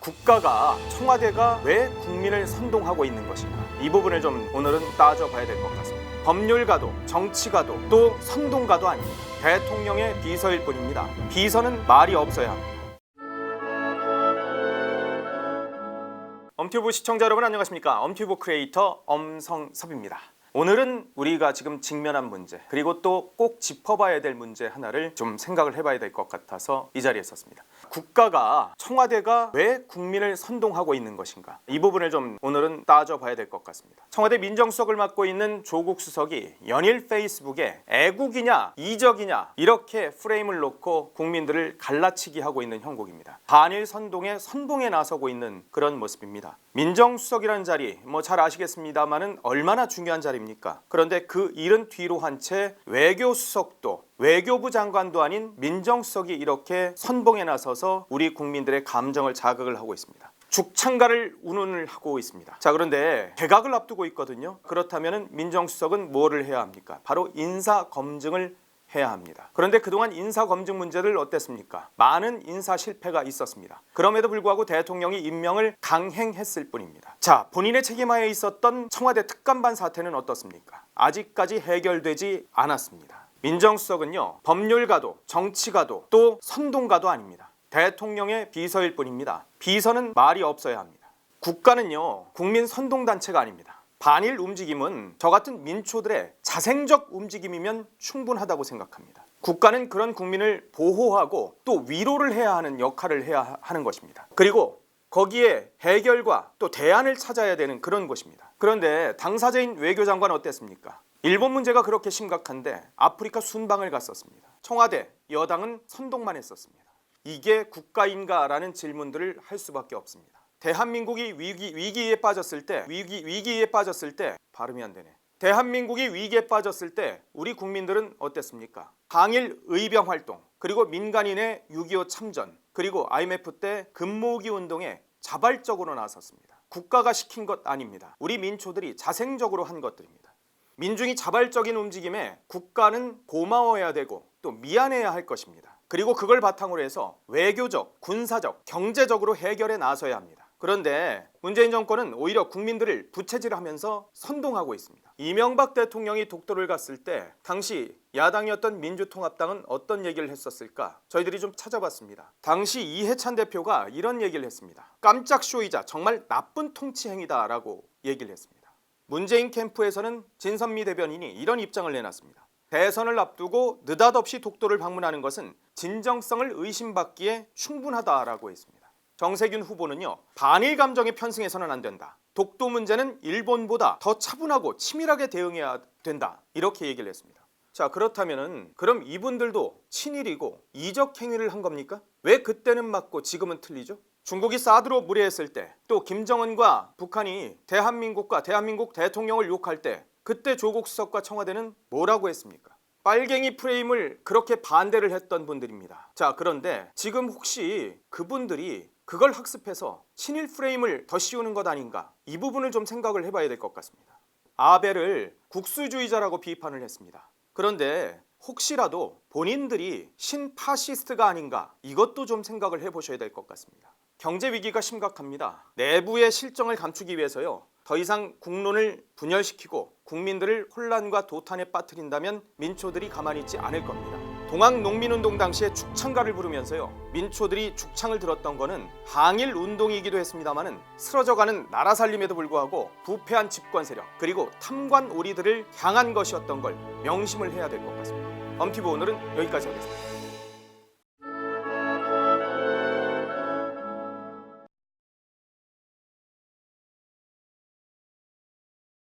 국가가, 청와대가 왜 국민을 선동하고 있는 것인가, 이 부분을 좀 오늘은 따져봐야 될 것 같습니다. 법률가도 정치가도 또 선동가도 아닙니다. 대통령의 비서일 뿐입니다. 비서는 말이 없어야 합니다. 엄튜브 시청자 여러분 안녕하십니까? 엄튜브 크리에이터 엄성섭입니다. 오늘은 우리가 지금 직면한 문제, 그리고 또 꼭 짚어봐야 될 문제 하나를 좀 생각을 해봐야 될 것 같아서 이 자리에 섰습니다. 국가가, 청와대가 왜 국민을 선동하고 있는 것인가, 이 부분을 좀 오늘은 따져봐야 될 것 같습니다. 청와대 민정수석을 맡고 있는 조국 수석이 연일 페이스북에 애국이냐 이적이냐 이렇게 프레임을 놓고 국민들을 갈라치기 하고 있는 형국입니다. 반일 선동에 선봉에 나서고 있는 그런 모습입니다. 민정수석이라는 자리 잘 아시겠습니다만은 얼마나 중요한 자리입니까? 그런데 그 일은 뒤로 한 채 외교수석도, 외교부 장관도 아닌 민정수석이 이렇게 선봉에 나서서 우리 국민들의 감정을 자극을 하고 있습니다. 죽창가를 운운을 하고 있습니다. 자, 그런데 개각을 앞두고 있거든요. 그렇다면 민정수석은 뭐를 해야 합니까? 바로 인사검증을 해야 합니다. 그런데 그동안 인사검증 문제들 어땠습니까? 많은 인사 실패가 있었습니다. 그럼에도 불구하고 대통령이 임명을 강행했을 뿐입니다. 자, 본인의 책임하에 있었던 청와대 특감반 사태는 어떻습니까? 아직까지 해결되지 않았습니다. 민정수석은요, 법률가도 정치가도 또 선동가도 아닙니다. 대통령의 비서일 뿐입니다. 비서는 말이 없어야 합니다. 국가는요, 국민 선동단체가 아닙니다. 반일 움직임은 저 같은 민초들의 자생적 움직임이면 충분하다고 생각합니다. 국가는 그런 국민을 보호하고 또 위로를 해야 하는 역할을 해야 하는 것입니다. 그리고 거기에 해결과 또 대안을 찾아야 되는 그런 곳입니다. 그런데 당사자인 외교장관 어땠습니까? 일본 문제가 그렇게 심각한데 아프리카 순방을 갔었습니다. 청와대, 여당은 선동만 했었습니다. 이게 국가인가라는 질문들을 할 수밖에 없습니다. 대한민국이 위기에 빠졌을 때 발음이 안 되네. 대한민국이 위기에 빠졌을 때 우리 국민들은 어땠습니까? 항일 의병 활동, 그리고 민간인의 6.25 참전, 그리고 IMF 때 금모으기 운동에 자발적으로 나섰습니다. 국가가 시킨 것 아닙니다. 우리 민초들이 자생적으로 한 것들입니다. 민중이 자발적인 움직임에 국가는 고마워해야 되고 또 미안해야 할 것입니다. 그리고 그걸 바탕으로 해서 외교적, 군사적, 경제적으로 해결에 나서야 합니다. 그런데 문재인 정권은 오히려 국민들을 부채질하면서 선동하고 있습니다. 이명박 대통령이 독도를 갔을 때 당시 야당이었던 민주통합당은 어떤 얘기를 했었을까? 저희들이 좀 찾아봤습니다. 당시 이해찬 대표가 이런 얘기를 했습니다. 깜짝 쇼이자 정말 나쁜 통치 행위다라고 얘기를 했습니다. 문재인 캠프에서는 진선미 대변인이 이런 입장을 내놨습니다. 대선을 앞두고 느닷없이 독도를 방문하는 것은 진정성을 의심받기에 충분하다라고 했습니다. 정세균 후보는요, 반일 감정에 편승해서는 안 된다. 독도 문제는 일본보다 더 차분하고 치밀하게 대응해야 된다. 이렇게 얘기를 했습니다. 자, 그렇다면은 그럼 이분들도 친일이고 이적 행위를 한 겁니까? 왜 그때는 맞고 지금은 틀리죠? 중국이 사드로 무례했을 때, 또 김정은과 북한이 대한민국과 대한민국 대통령을 욕할 때 그때 조국 수석과 청와대는 뭐라고 했습니까? 빨갱이 프레임을 그렇게 반대를 했던 분들입니다. 자, 그런데 지금 혹시 그분들이 그걸 학습해서 친일 프레임을 더 씌우는 것 아닌가? 이 부분을 좀 생각을 해봐야 될 것 같습니다. 아베를 국수주의자라고 비판을 했습니다. 그런데 혹시라도 본인들이 신파시스트가 아닌가? 이것도 좀 생각을 해보셔야 될 것 같습니다. 경제 위기가 심각합니다. 내부의 실정을 감추기 위해서요, 더 이상 국론을 분열시키고 국민들을 혼란과 도탄에 빠뜨린다면 민초들이 가만히 있지 않을 겁니다. 동학농민운동 당시에 죽창가를 부르면서요, 민초들이 죽창을 들었던 거는 항일 운동이기도 했습니다마는 쓰러져가는 나라 살림에도 불구하고 부패한 집권 세력, 그리고 탐관 오리들을 향한 것이었던 걸 명심을 해야 될 것 같습니다. 엄튜브 오늘은 여기까지 하겠습니다.